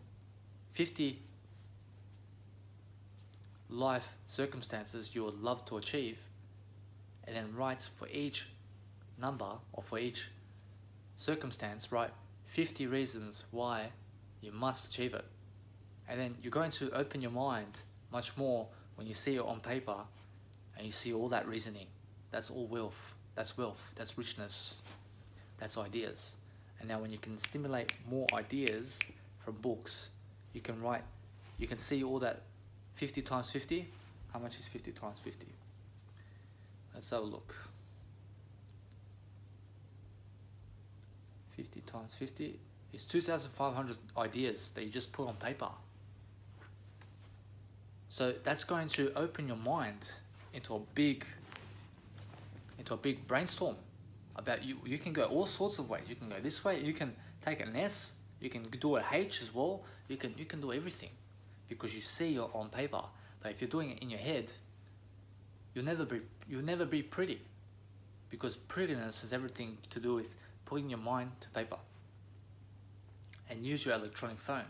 50 life circumstances you would love to achieve, and then write for each number or for each circumstance, write 50 reasons why you must achieve it. And then you're going to open your mind much more when you see it on paper and you see all that reasoning. That's all wealth. That's wealth. That's richness. That's ideas. And now when you can stimulate more ideas from books, you can see all that 50 times 50. How much is 50 times 50? Let's have a look. 50 times 50 is 2,500 ideas that you just put on paper. So that's going to open your mind into a big brainstorm about you. You can go all sorts of ways. You can go this way. You can take an S. You can do a H as well. You can do everything because you see it on paper. But if you're doing it in your head, you'll never be pretty, because prettiness has everything to do with putting your mind to paper. And use your electronic phone,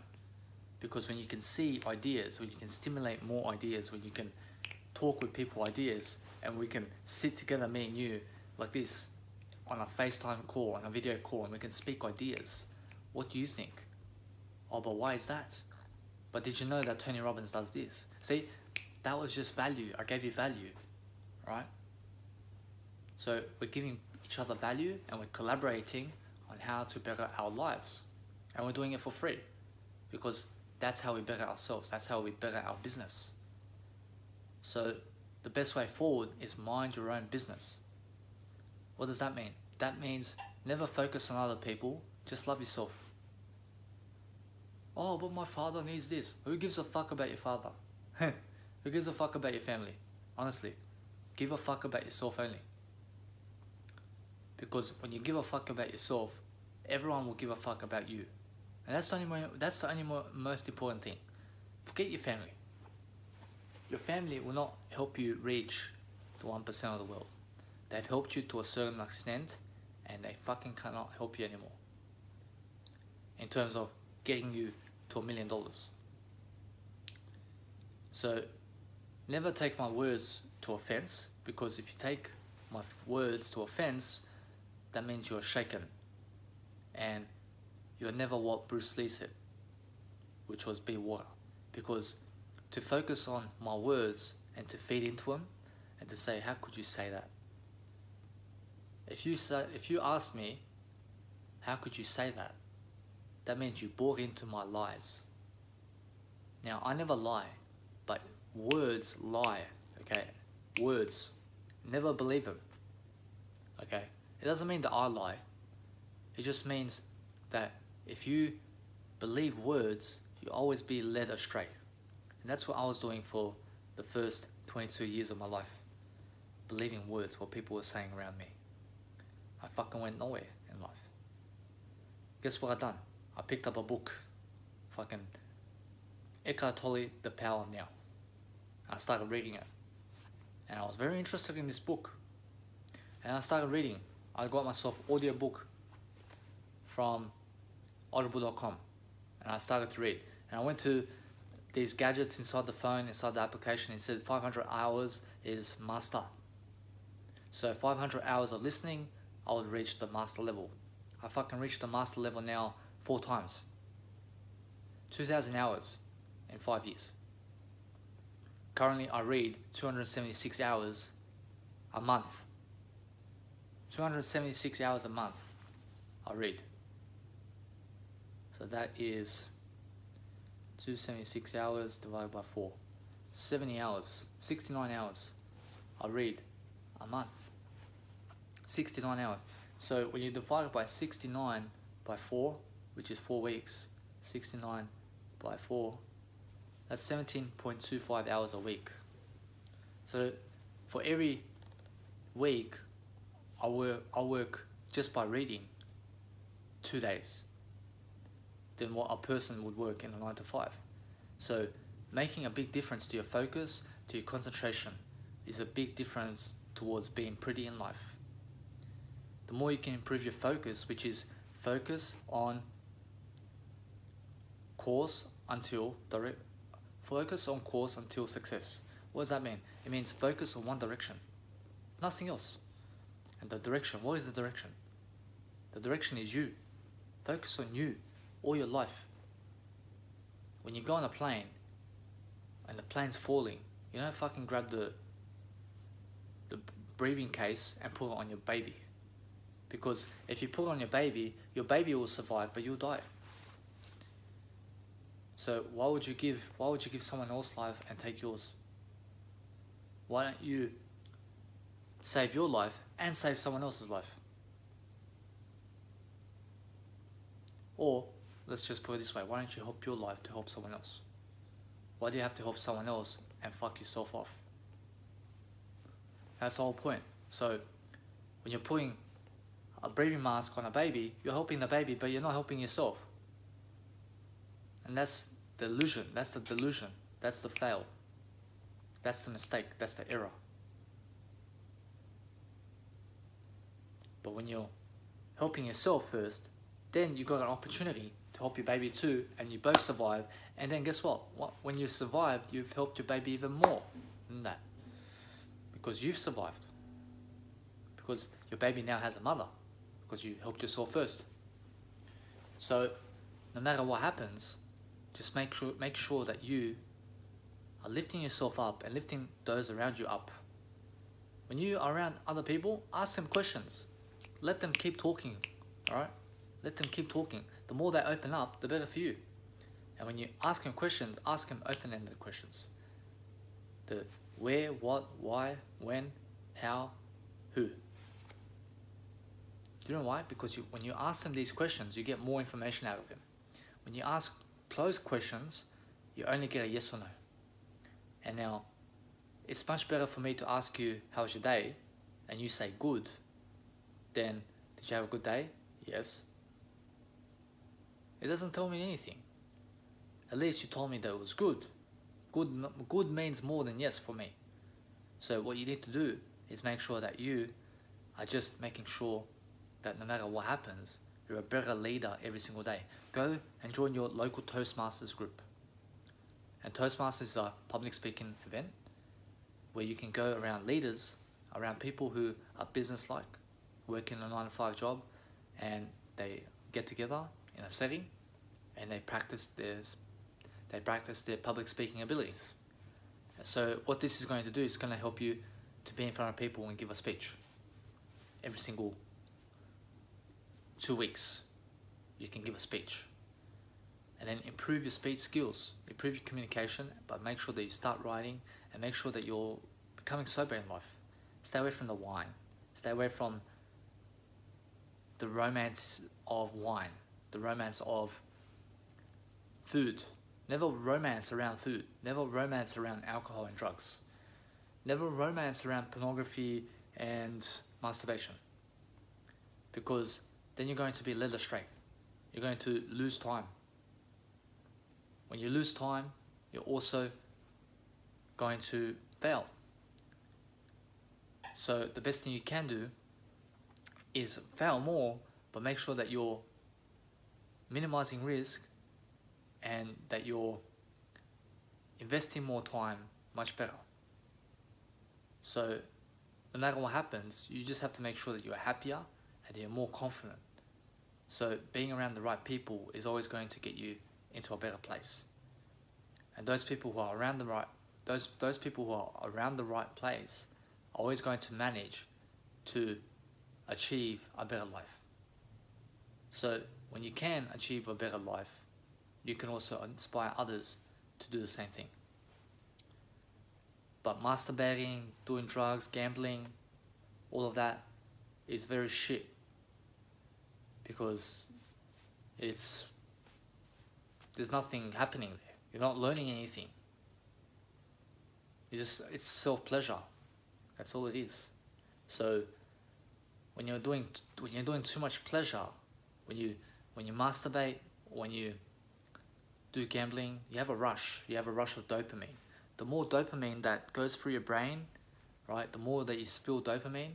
because when you can see ideas, when you can stimulate more ideas, when you can talk with people ideas, and we can sit together, me and you, like this, on a FaceTime call, on a video call, and we can speak ideas. What do you think? Oh, but why is that? But did you know that Tony Robbins does this? See, that was just value. I gave you value, right? So we're giving each other value, and we're collaborating on how to better our lives. And we're doing it for free, because that's how we better ourselves. That's how we better our business. So the best way forward is mind your own business. What does that mean? That means never focus on other people, just love yourself. Oh, but my father needs this. Who gives a fuck about your father? Who gives a fuck about your family? Honestly, give a fuck about yourself only. Because when you give a fuck about yourself, everyone will give a fuck about you. And that's the only most important thing. Forget your family. Your family will not help you reach the 1% of the world. They've helped you to a certain extent, and they fucking cannot help you anymore. In terms of getting you to $1 million. So never take my words to offense, because if you take my words to offense, that means you're shaken. And you're never what Bruce Lee said, which was be water. Because to focus on my words and to feed into them and to say, how could you say that? If you ask me, how could you say that? That means you bought into my lies. Now, I never lie, but words lie, okay? Words. Never believe them, okay? It doesn't mean that I lie. It just means that if you believe words, you'll always be led astray. And that's what I was doing for the first 22 years of my life. Believing words, what people were saying around me. I fucking went nowhere in life. Guess what I done? I picked up a book. Fucking Eckhart Tolle, The Power of Now. I started reading it. And I was very interested in this book. And I started reading. I got myself audiobook from audible.com. And I started to read. And I went to these gadgets inside the phone, inside the application, it said 500 hours is master. So 500 hours of listening, I would reach the master level. I fucking reached the master level now 4 times. 2,000 hours in 5 years. Currently, I read 276 hours a month. 276 hours a month I read. So that is 276 hours divided by 4. 70 hours, 69 hours I read a month. 69 hours. So when you divide it by 69 by 4, which is 4 weeks, 69 by 4, that's 17.25 hours a week. So for every week, I work just by reading 2 days than what a person would work in a 9 to 5. So making a big difference to your focus, to your concentration, is a big difference towards being pretty in life. The more you can improve your focus, which is focus on course until success. What does that mean? It means focus on one direction, nothing else. And the direction, what is the direction? The direction is you. Focus on you all your life. When you go on a plane and the plane's falling, you don't fucking grab the breathing case and put it on your baby. Because if you put it on your baby will survive, but you'll die. So why would you give someone else's life and take yours? Why don't you save your life and save someone else's life? Or let's just put it this way, why don't you help your life to help someone else? Why do you have to help someone else and fuck yourself off? That's the whole point. So when you're putting a breathing mask on a baby, you're helping the baby, but you're not helping yourself. And that's the illusion, that's the delusion, that's the fail. That's the mistake, that's the error. But when you're helping yourself first, then you got an opportunity to help your baby too, and you both survive. And then guess what? When you survived, you've helped your baby even more than that. Because you've survived. Because your baby now has a mother. Because you helped yourself first. So no matter what happens, just make sure that you are lifting yourself up and lifting those around you up. When you are around other people, ask them questions. Let them keep talking, alright? Let them keep talking. The more they open up, the better for you. And when you ask them questions, ask them open-ended questions. The where, what, why, when, how, who. Do you know why? Because when you ask them these questions, you get more information out of them. When you ask closed questions, you only get a yes or no. And now, it's much better for me to ask you, how was your day? And you say good, then did you have a good day? Yes. It doesn't tell me anything. At least you told me that it was good. Good means more than yes for me. So what you need to do is make sure that you are just making sure that no matter what happens, you're a better leader every single day. Go and join your local Toastmasters group. And Toastmasters is a public speaking event where you can go around leaders, around people who are business-like, working a 9 to 5 job, and they get together in a setting and they practice their public speaking abilities. So what this is going to do is going to help you to be in front of people and give a speech. Every single 2 weeks, you can give a speech. And then improve your speech skills, improve your communication, but make sure that you start writing and make sure that you're becoming sober in life. Stay away from the wine. Stay away from the romance of wine, the romance of food. Never romance around food. Never romance around alcohol and drugs. Never romance around pornography and masturbation. Because then you're going to be led astray. You're going to lose time. When you lose time, you're also going to fail. So the best thing you can do is fail more, but make sure that you're minimizing risk and that you're investing more time much better. So no matter what happens, you just have to make sure that you're happier and you're more confident. So being around the right people is always going to get you into a better place. And those people who are around the right, those people who are around the right place are always going to manage to achieve a better life. So when you can achieve a better life, you can also inspire others to do the same thing. But masturbating, doing drugs, gambling, all of that is very shit, because there's nothing happening there. You're not learning anything. It's self-pleasure. That's all it is. So when you're doing too much pleasure, when you masturbate, when you do gambling, you have a rush. You have a rush of dopamine. The more dopamine that goes through your brain, right, the more that you spill dopamine,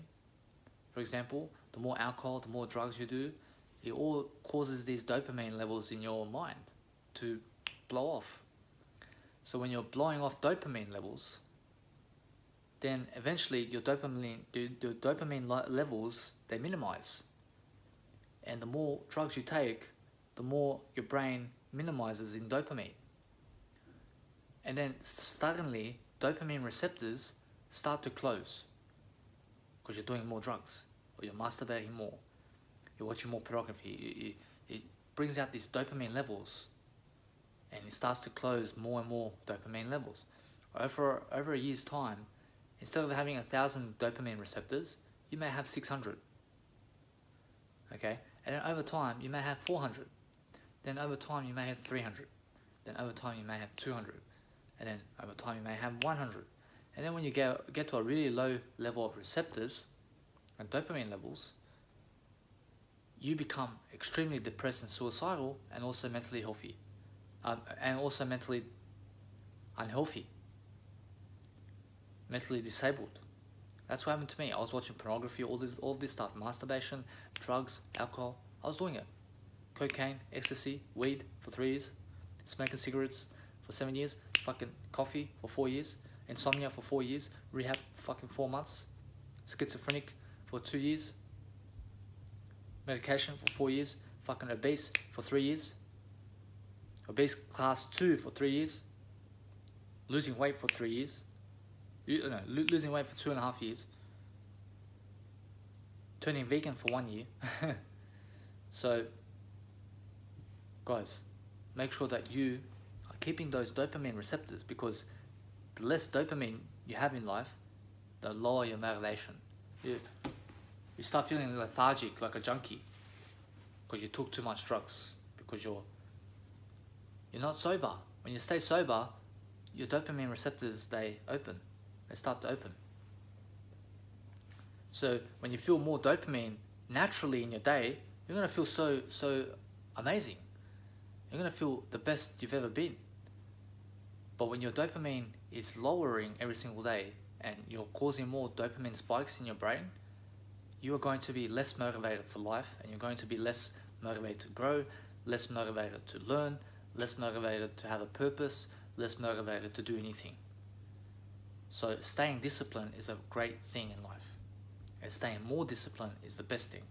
for example, the more alcohol, the more drugs you do, it all causes these dopamine levels in your mind to blow off. So when you're blowing off dopamine levels, then eventually your dopamine levels, they minimize. And the more drugs you take, the more your brain minimizes in dopamine. And then suddenly, dopamine receptors start to close because you're doing more drugs, or you're masturbating more, you're watching more pornography. It brings out these dopamine levels, and it starts to close more and more dopamine levels. Over a year's time, instead of having 1,000 dopamine receptors, you may have 600. Okay? And then over time, you may have 400. Then over time, you may have 300. Then over time, you may have 200. And then over time, you may have 100. And then when you get to a really low level of receptors and dopamine levels, you become extremely depressed and suicidal, and also mentally healthy, and also mentally unhealthy, mentally disabled. That's what happened to me. I was watching pornography, all this stuff, masturbation, drugs, alcohol. I was doing it. Cocaine, ecstasy, weed for 3 years, smoking cigarettes for 7 years, fucking coffee for 4 years, insomnia for 4 years, rehab for fucking 4 months, schizophrenic for 2 years, medication for 4 years, fucking obese for 3 years, obese class 2 for 3 years, losing weight for 3 years, losing weight for 2.5 years, turning vegan for 1 year. So, guys, make sure that you are keeping those dopamine receptors, because the less dopamine you have in life, the lower your motivation. You start feeling lethargic like a junkie because you took too much drugs, because you're not sober. When you stay sober, your dopamine receptors, they start to open. So when you feel more dopamine naturally in your day, you're going to feel so amazing. You're going to feel the best you've ever been. But when your dopamine is lowering every single day and you're causing more dopamine spikes in your brain, you are going to be less motivated for life, and you're going to be less motivated to grow, less motivated to learn, less motivated to have a purpose, less motivated to do anything. So staying disciplined is a great thing in life, and staying more disciplined is the best thing.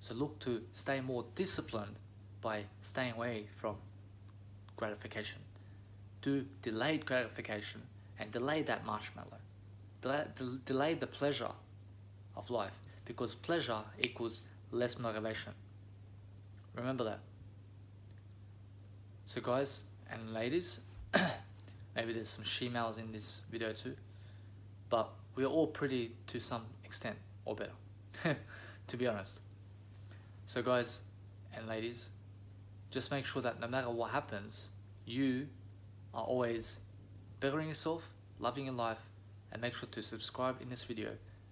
So look to stay more disciplined by staying away from gratification. Do delayed gratification and delay that marshmallow. Delay the pleasure of life, because pleasure equals less motivation. Remember that. So guys and ladies, maybe there's some she-males in this video too, but we're all pretty to some extent, or better, to be honest. So guys and ladies, just make sure that no matter what happens, you are always bettering yourself, loving your life, and make sure to subscribe in this video.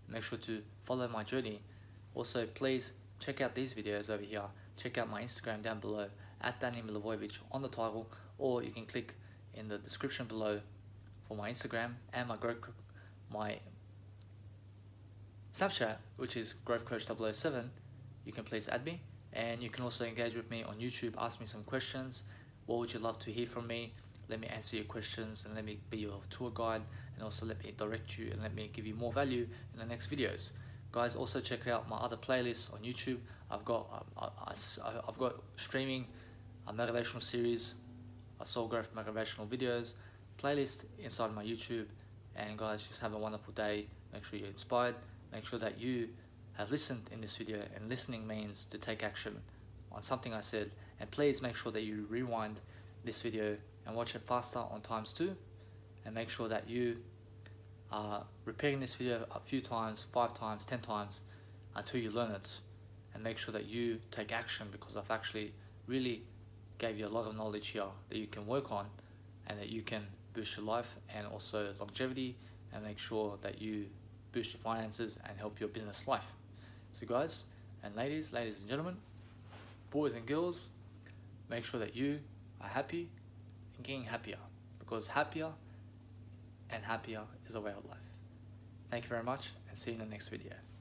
Make sure to follow my journey. Also, please check out these videos over here. Check out my Instagram down below, @Danny Milivojevic on the title, or you can click in the description below for my Instagram and my Snapchat, which is Growth Coach 007. You can please add me, and you can also engage with me on YouTube. Ask me some questions. What would you love to hear from me? let me answer your questions, and let me be your tour guide, and also let me direct you and let me give you more value in the next videos. Guys, also check out my other playlists on YouTube. I've got streaming a motivational series, a soul growth motivational videos playlist inside my YouTube. And guys, just have a wonderful day. Make sure you're inspired. Make sure that you have listened in this video, and listening means to take action on something I said. And please make sure that you rewind this video and watch it faster on ×2, and make sure that you are repeating this video a few times, 5 times, 10 times, until you learn it. And make sure that you take action, because I've actually really gave you a lot of knowledge here that you can work on, and that you can boost your life and also longevity, and make sure that you boost your finances and help your business life. So guys and ladies and gentlemen, boys and girls, make sure that you are happy and getting happier, because happier and happier is a way of life. Thank you very much, and see you in the next video.